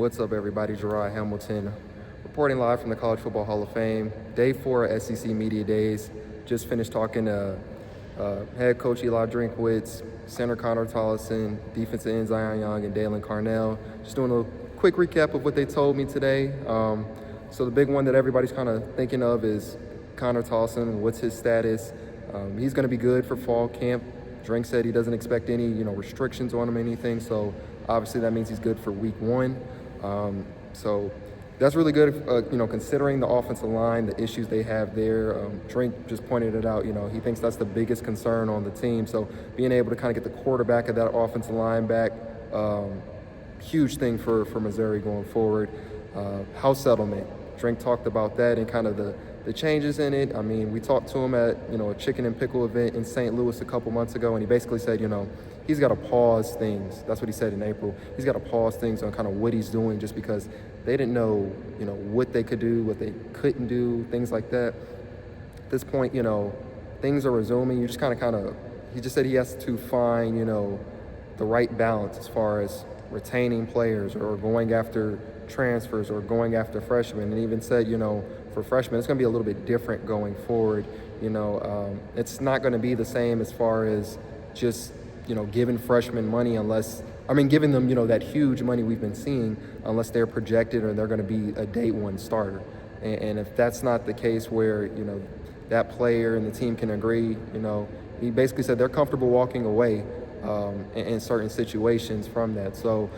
What's up, everybody? Jarod Hamilton, reporting live from the College Football Hall of Fame. Day 4 of SEC Media Days. Just finished talking to head coach Eli Drinkwitz, center Connor Tollison, defensive end Zion Young, and Dalen Carnell. Just doing a quick recap of what they told me today. So the big one that everybody's kind of thinking of is Connor Tollison. What's his status? He's going to be good for fall camp. Drink said he doesn't expect any, restrictions on him or anything. So obviously that means he's good for week 1. So that's really good, considering the offensive line, the issues they have there. Drink just pointed it out, he thinks that's the biggest concern on the team. So being able to kind of get the quarterback of that offensive line back, huge thing for Missouri going forward. House settlement, Drink talked about that and kind of the changes in it. I mean, we talked to him at, a chicken and pickle event in St. Louis a couple months ago, and he basically said, he's got to pause things. That's what he said in April. He's got to pause things on kind of what he's doing just because they didn't know, what they could do, what they couldn't do, things like that. At this point, things are resuming. You just kind of, he just said he has to find, the right balance as far as retaining players or going after transfers or going after freshmen. And even said, for freshmen, it's going to be a little bit different going forward. It's not going to be the same as far as just, giving freshmen money giving them, that huge money we've been seeing unless they're projected or they're going to be a day 1 starter. And if that's not the case where, that player and the team can agree, he basically said they're comfortable walking away in certain situations from that. So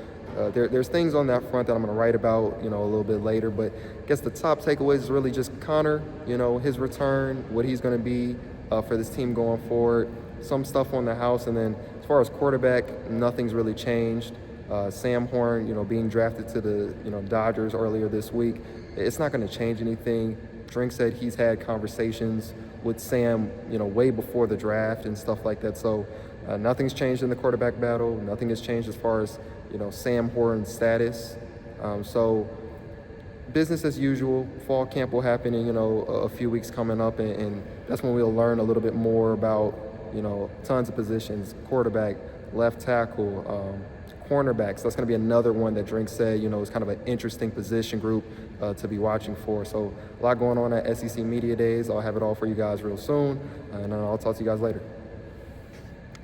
there's things on that front that I'm going to write about, a little bit later. But I guess the top takeaways is really just Connor, his return, what he's going to be for this team going forward, some stuff on the house. And then as far as quarterback, nothing's really changed. Sam Horn, being drafted to the, Dodgers earlier this week, it's not going to change anything. Drink said he's had conversations with Sam, way before the draft and stuff like that. So nothing's changed in the quarterback battle. Nothing has changed as far as, Sam Horn's status. So business as usual. Fall camp will happen in, a few weeks coming up, and that's when we'll learn a little bit more about, tons of positions, quarterback, left tackle, cornerbacks. That's going to be another one that Drink said, is kind of an interesting position group to be watching for. So a lot going on at SEC Media Days. I'll have it all for you guys real soon, and I'll talk to you guys later.